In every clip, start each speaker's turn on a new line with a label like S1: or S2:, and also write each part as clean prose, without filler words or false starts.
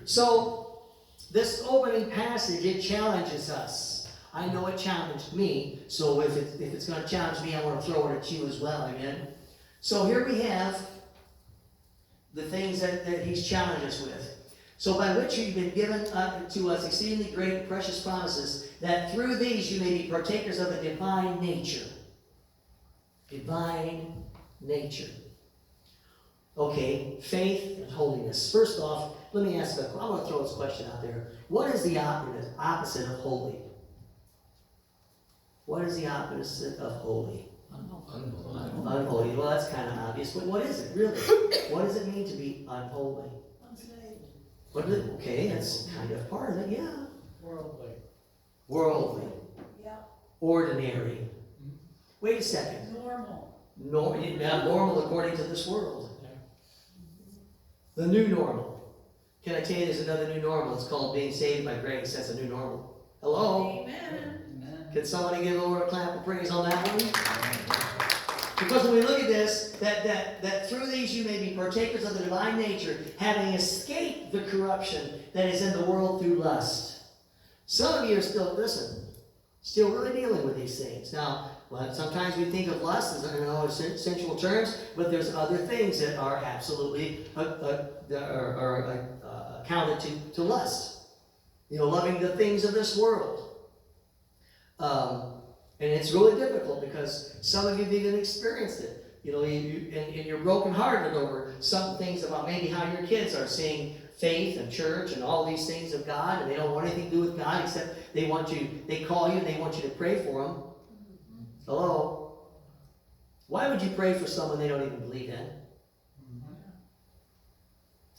S1: So, this opening passage, it challenges us. I know it challenged me, so if it's going to challenge me, I want to throw it at you as well, amen? So here we have the things that he's challenged us with. So by which you've been given to us exceedingly great and precious promises, that through these you may be partakers of the divine nature. Divine nature. Okay, faith and holiness. First off, let me ask I want to throw this question out there. What is the opposite of holy? What is the opposite of holy? Unholy. Well, that's kind of obvious, but what is it really? What does it mean to be unholy? What is it? Okay, that's kind of part of it, yeah. Worldly. Yeah. Ordinary. Wait a second. Not normal according to this world. The new normal. Can I tell you there's another new normal? It's called being saved by grace. That's a new normal. Hello? Amen. Can somebody give the Lord a clap of praise on that one? Because when we look at this, that through these you may be partakers of the divine nature, having escaped the corruption that is in the world through lust. Some of you are still really dealing with these things. Now, sometimes we think of lust as sensual terms, but there's other things that are absolutely accounted to lust. Loving the things of this world. And it's really difficult because some of you have even experienced it. And you're brokenhearted over some things about maybe how your kids are seeing faith and church and all these things of God, and they don't want anything to do with God except they call you and they want you to pray for them. Hello? Why would you pray for someone they don't even believe in?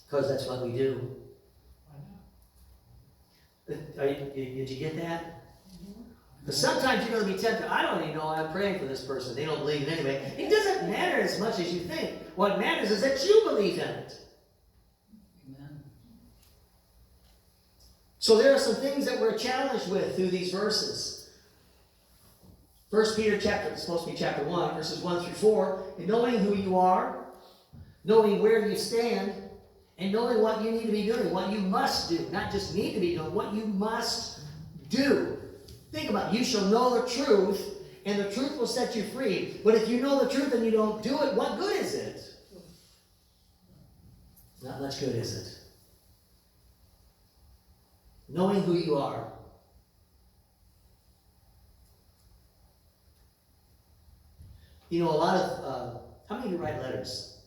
S1: Because that's what we do. Did you get that? But sometimes you're going to be tempted. I don't even know I'm praying for this person. They don't believe it anyway. It doesn't matter as much as you think. What matters is that you believe in it. Amen. So there are some things that we're challenged with through these verses. 1 Peter chapter, it's supposed to be chapter 1, verses 1 through 4. And knowing who you are, knowing where you stand, and knowing what you need to be doing, what you must do. Not just need to be doing, what you must do. Think about it. You shall know the truth, and the truth will set you free. But if you know the truth and you don't do it, what good is it? Not much good, is it? Knowing who you are. A lot of, how many of you write letters?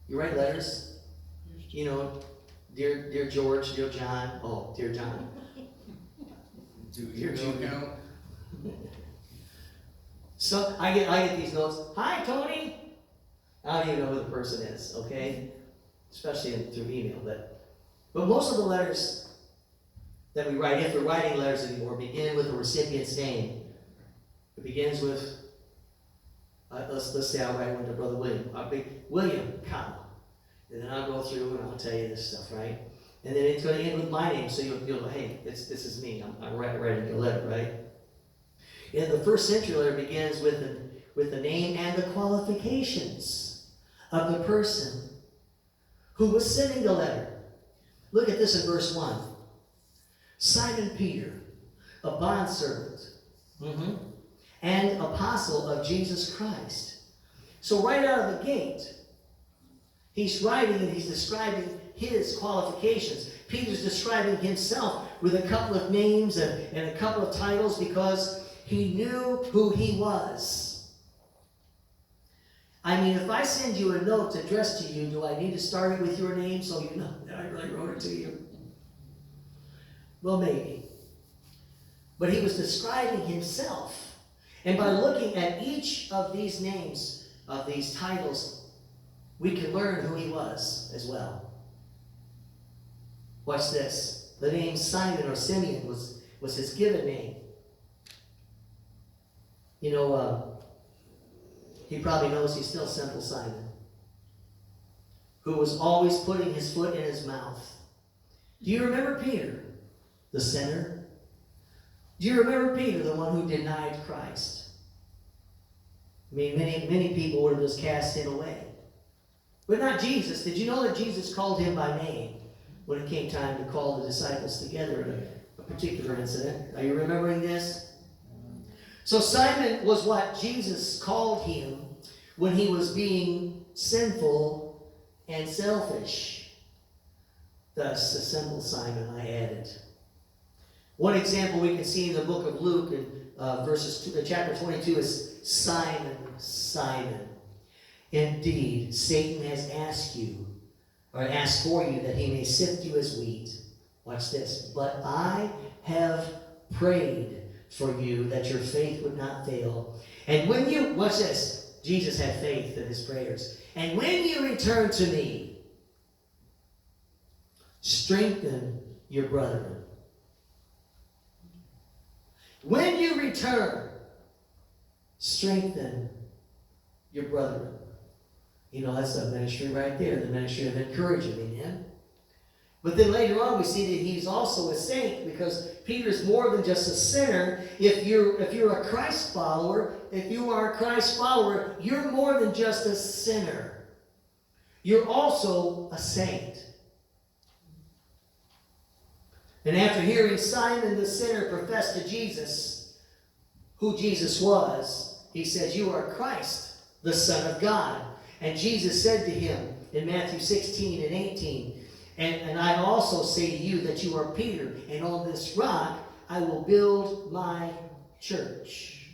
S1: You write letters? Dear George, dear John. Oh, dear John. Dear Jude. So I get these notes. Hi, Tony. I don't even know who the person is, okay? Especially through email. But most of the letters that we write, if we're writing letters anymore, begin with the recipient's name. It begins with, let's say I'll write one to Brother William. I'll be William, comma. And then I'll go through and I'll tell you this stuff, right? And then it's going to end with my name, so you'll go, hey, this is me. I'm writing a letter, right? And the first century letter begins with the name and the qualifications of the person who was sending the letter. Look at this in verse 1. Simon Peter, a bondservant and apostle of Jesus Christ. So right out of the gate, he's writing and he's describing his qualifications. Peter's describing himself with a couple of names and a couple of titles because he knew who he was. I mean, if I send you a note addressed to you, do I need to start it with your name so you know that I really wrote it to you? Well, maybe. But he was describing himself. And by looking at each of these names, of these titles, we can learn who he was as well. Watch this. The name Simon or Simeon was his given name. He probably knows he's still Simple Simon, who was always putting his foot in his mouth. Do you remember Peter, the sinner? Do you remember Peter, the one who denied Christ? I mean, many people would have just cast him away. But not Jesus. Did you know that Jesus called him by name? when it came time to call the disciples together in a particular incident. Are you remembering this? So Simon was what Jesus called him when he was being sinful and selfish. Thus, assemble Simon, I added. One example we can see in the book of Luke in chapter 22 is Simon, Simon. Indeed, Satan has asked for you that he may sift you as wheat. Watch this. But I have prayed for you that your faith would not fail. And when you, watch this, Jesus had faith in his prayers. And when you return to me, strengthen your brethren. When you return, strengthen your brethren. You know, that's a ministry right there, the ministry of encouragement, amen? But then later on we see that he's also a saint, because Peter's more than just a sinner. If you're a Christ follower, if you are a Christ follower, you're more than just a sinner. You're also a saint. And after hearing Simon the sinner profess to Jesus who Jesus was, he says, you are Christ, the Son of God. And Jesus said to him in Matthew 16 and 18, and I also say to you that you are Peter, and on this rock I will build my church.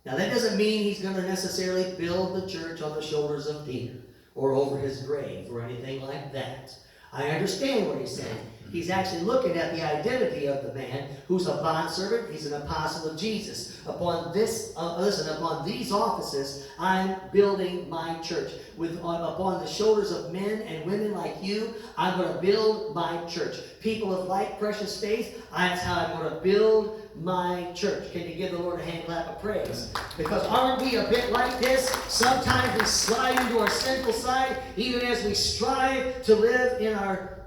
S1: Now that doesn't mean he's going to necessarily build the church on the shoulders of Peter or over his grave or anything like that. I understand what he's saying. He's actually looking at the identity of the man who's a bondservant. He's an apostle of Jesus. Upon this, upon these offices, I'm building my church. Upon the shoulders of men and women like you, I'm going to build my church. People of like precious faith, that's how I'm going to build my church. Can you give the Lord a hand clap of praise? Because aren't we a bit like this? Sometimes we slide into our sinful side, even as we strive to live in our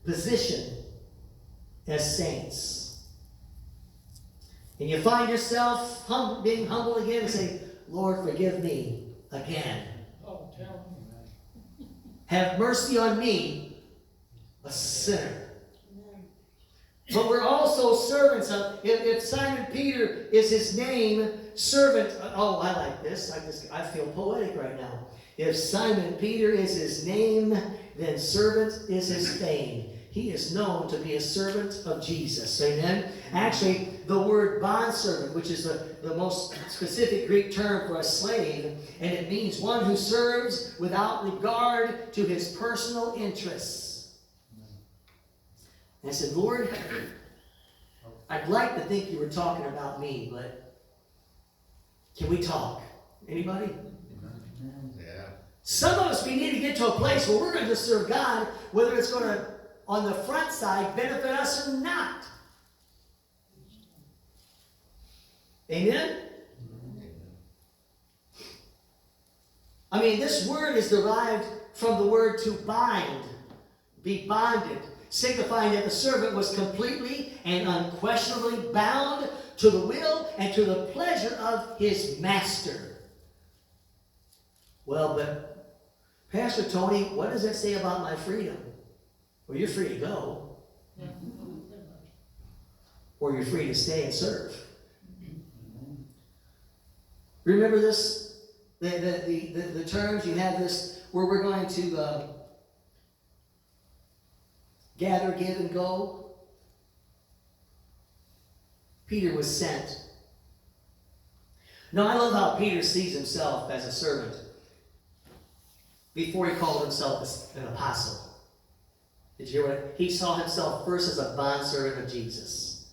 S1: position as saints. And you find yourself being humble again and say, Lord, forgive me again.
S2: Oh, tell me.
S1: Have mercy on me, a sinner. But we're also servants of, if Simon Peter is his name, servant, oh, I like this. I feel poetic right now. If Simon Peter is his name, then servant is his fame. He is known to be a servant of Jesus. Amen? Actually, the word bondservant, which is the most specific Greek term for a slave, and it means one who serves without regard to his personal interests. And I said, Lord, I'd like to think you were talking about me, but can we talk? Anybody?
S3: Yeah.
S1: Some of us, we need to get to a place where we're going to serve God, whether it's going to, on the front side, benefit us or not. Amen? I mean, this word is derived from the word to bind, be bonded, signifying that the servant was completely and unquestionably bound to the will and to the pleasure of his master. Well, but Pastor Tony, what does that say about my freedom? Well, you're free to go. Or you're free to stay and serve. Remember this? The terms, you have this, where we're going to gather, give, and go. Peter was sent. Now, I love how Peter sees himself as a servant before he called himself an apostle. Did you hear what? He saw himself first as a bondservant of Jesus.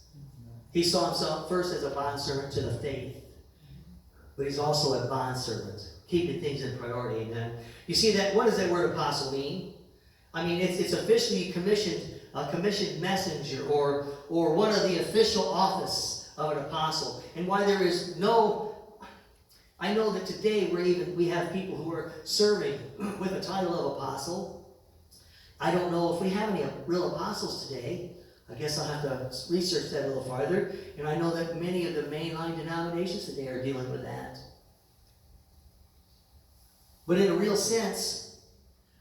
S1: He saw himself first as a bondservant to the faith. But he's also a bondservant, keeping things in priority. Amen. You see that? What does that word apostle mean? I mean, it's officially a commissioned messenger, or one of the official office of an apostle. And why there is no, I know that today we have people who are serving with the title of apostle. I don't know if we have any real apostles today. I guess I'll have to research that a little farther. And I know that many of the mainline denominations today are dealing with that. But in a real sense,